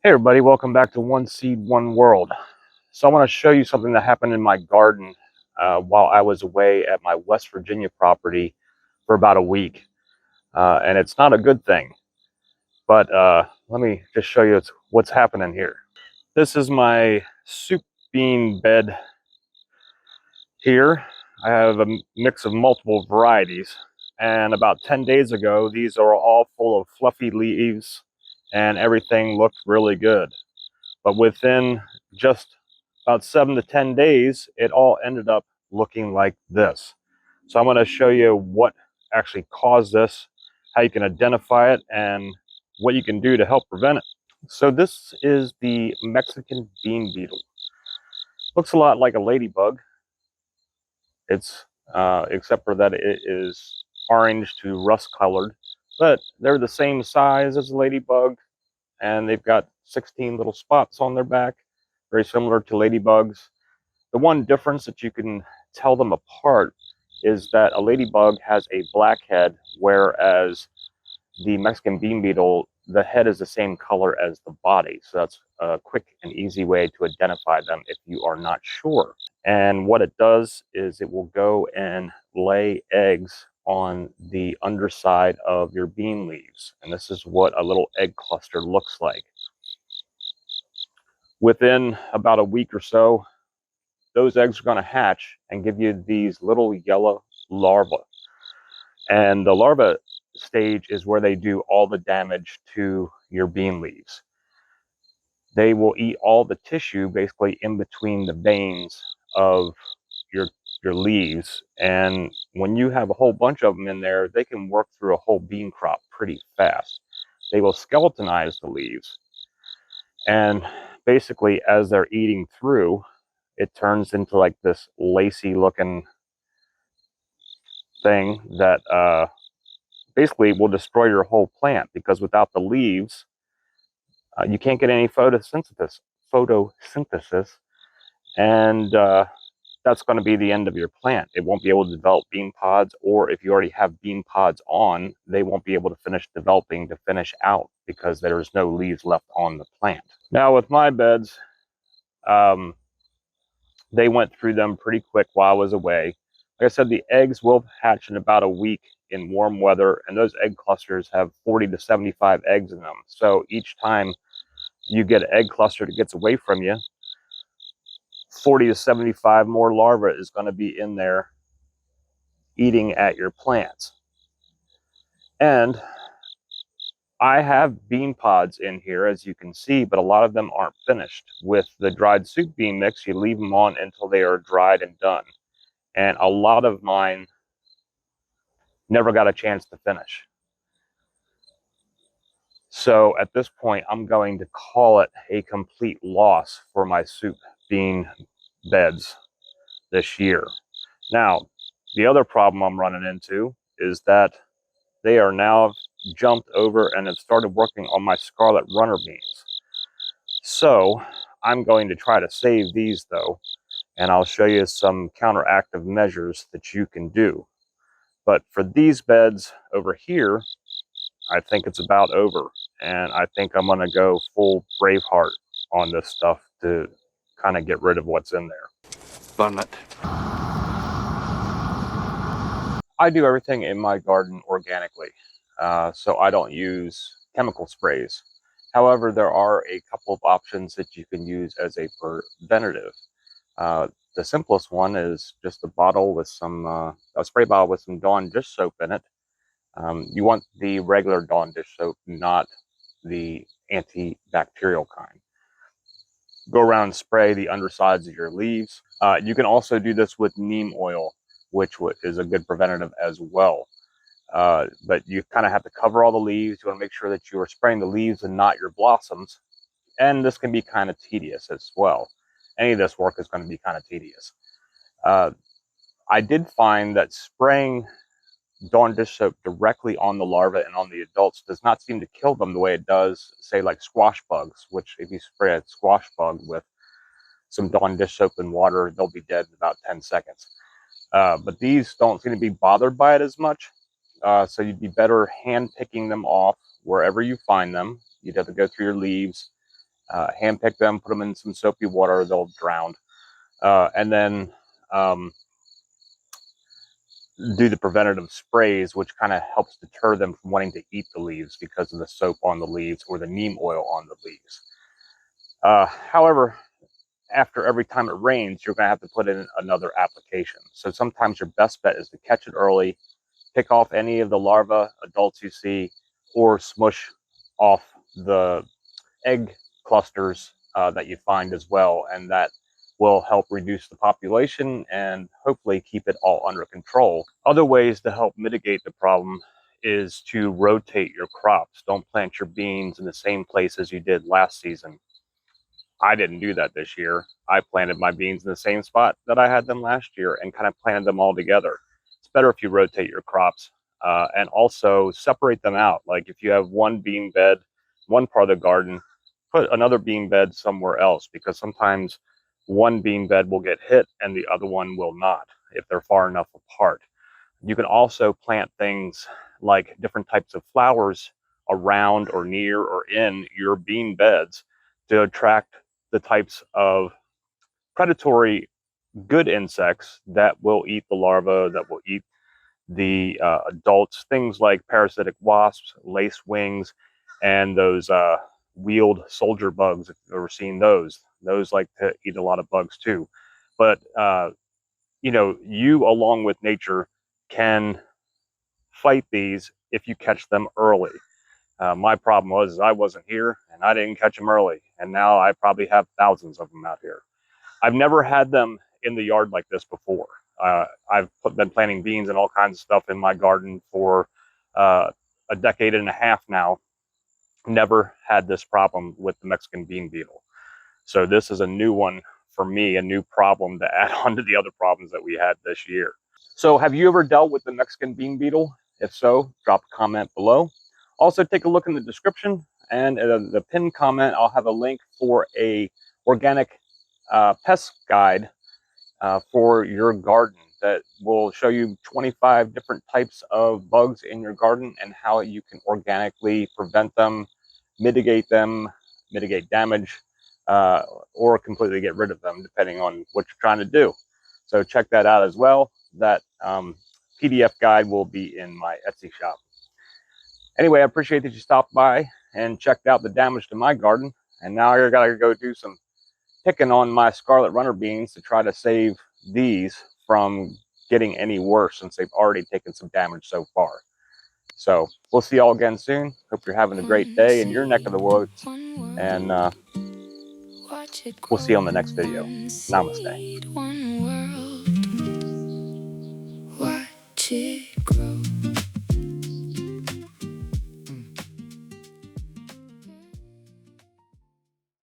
Hey everybody, welcome back to One Seed, One World. So I want to show you something that happened in my garden while I was away at my West Virginia property for about a week. And it's not a good thing, but let me just show you what's happening here. This is my soup bean bed here. I have a mix of multiple varieties. And about 10 days ago, these are all full of fluffy leaves and everything looked really good. But within just about 7 to 10 days, it all ended up looking like this. So I'm going to show you what actually caused this, how you can identify it, and what you can do to help prevent it. So this is the Mexican Bean Beetle. Looks a lot like a ladybug. It's except for that it is orange to rust colored, but they're the same size as a ladybug, and they've got 16 little spots on their back, very similar to ladybugs. The one difference that you can tell them apart is that a ladybug has a black head, whereas the Mexican bean beetle, the head is the same color as the body. So that's a quick and easy way to identify them if you are not sure. And what it does is it will go and lay eggs on the underside of your bean leaves. And this is what a little egg cluster looks like. Within about a week or so, those eggs are going to hatch and give you these little yellow larvae. And the larva stage is where they do all the damage to your bean leaves. They will eat all the tissue basically in between the veins of your leaves. And when you have a whole bunch of them in there, they can work through a whole bean crop pretty fast. They will skeletonize the leaves. And basically, as they're eating through, it turns into like this lacy looking thing that basically will destroy your whole plant, because without the leaves, you can't get any photosynthesis, and that's going to be the end of your plant. It won't be able to develop bean pods, or if you already have bean pods on, they won't be able to finish developing to finish out because there's no leaves left on the plant. Now with my beds, they went through them pretty quick while I was away. Like I said, the eggs will hatch in about a week in warm weather, and those egg clusters have 40 to 75 eggs in them. So each time you get an egg cluster that gets away from you, 40 to 75 more larvae is going to be in there eating at your plants. And I have bean pods in here, as you can see, but a lot of them aren't finished. With the dried soup bean mix, you leave them on until they are dried and done. And a lot of mine never got a chance to finish. So at this point, I'm going to call it a complete loss for my soup bean beds this year. Now, the other problem I'm running into is that they are now jumped over and have started working on my scarlet runner beans. So I'm going to try to save these though, and I'll show you some counteractive measures that you can do. But for these beds over here, I think it's about over, and I think I'm going to go full Braveheart on this stuff to kind of get rid of what's in there. Burn it. I do everything in my garden organically, so I don't use chemical sprays. However, there are a couple of options that you can use as a preventative. The simplest one is just a bottle with some, a spray bottle with some Dawn dish soap in it. You want the regular Dawn dish soap, not the antibacterial kind. Go around and spray the undersides of your leaves. You can also do this with neem oil, which is a good preventative as well. But you kind of have to cover all the leaves. You want to make sure that you are spraying the leaves and not your blossoms. And this can be kind of tedious as well. Any of this work is going to be kind of tedious. I did find that spraying Dawn dish soap directly on the larvae and on the adults does not seem to kill them the way it does, say, like squash bugs, which if you spray a squash bug with some Dawn dish soap and water, they'll be dead in about 10 seconds. But these don't seem to be bothered by it as much. So you'd be better hand picking them off wherever you find them. You'd have to go through your leaves hand pick them, put them in some soapy water, they'll drown. And then do the preventative sprays, which kind of helps deter them from wanting to eat the leaves because of the soap on the leaves or the neem oil on the leaves. However, after every time it rains, you're going to have to put in another application. So sometimes your best bet is to catch it early, pick off any of the larvae, adults you see, or smush off the egg clusters that you find as well, and that will help reduce the population and hopefully keep it all under control. Other ways to help mitigate the problem is to rotate your crops. Don't plant your beans in the same place as you did last season. I didn't do that this year. I planted my beans in the same spot that I had them last year and kind of planted them all together. It's better if you rotate your crops and also separate them out. Like if you have one bean bed, one part of the garden, put another bean bed somewhere else, because sometimes one bean bed will get hit and the other one will not if they're far enough apart. You can also plant things like different types of flowers around or near or in your bean beds to attract the types of predatory good insects that will eat the larvae, that will eat the adults, things like parasitic wasps, lacewings, and those wheeled soldier bugs, if you've ever seen those. Those like to eat a lot of bugs too. But, you know, you along with nature can fight these if you catch them early. My problem was I wasn't here and I didn't catch them early. And now I probably have thousands of them out here. I've never had them in the yard like this before. I've been planting beans and all kinds of stuff in my garden for a decade and a half now. Never had this problem with the Mexican bean beetle. So this is a new one for me, a new problem to add on to the other problems that we had this year. So have you ever dealt with the Mexican bean beetle? If so, drop a comment below. Also, take a look in the description and the pinned comment. I'll have a link for a organic pest guide for your garden that will show you 25 different types of bugs in your garden and how you can organically prevent them, mitigate damage, or completely get rid of them, depending on what you're trying to do. So check that out as well. That PDF guide will be in my Etsy shop. Anyway, I appreciate that you stopped by and checked out the damage to my garden. And now I gotta go do some picking on my scarlet runner beans to try to save these from getting any worse, since they've already taken some damage so far. So we'll see y'all again soon. Hope you're having a great day in your neck of the woods, and we'll see you on the next video. Namaste.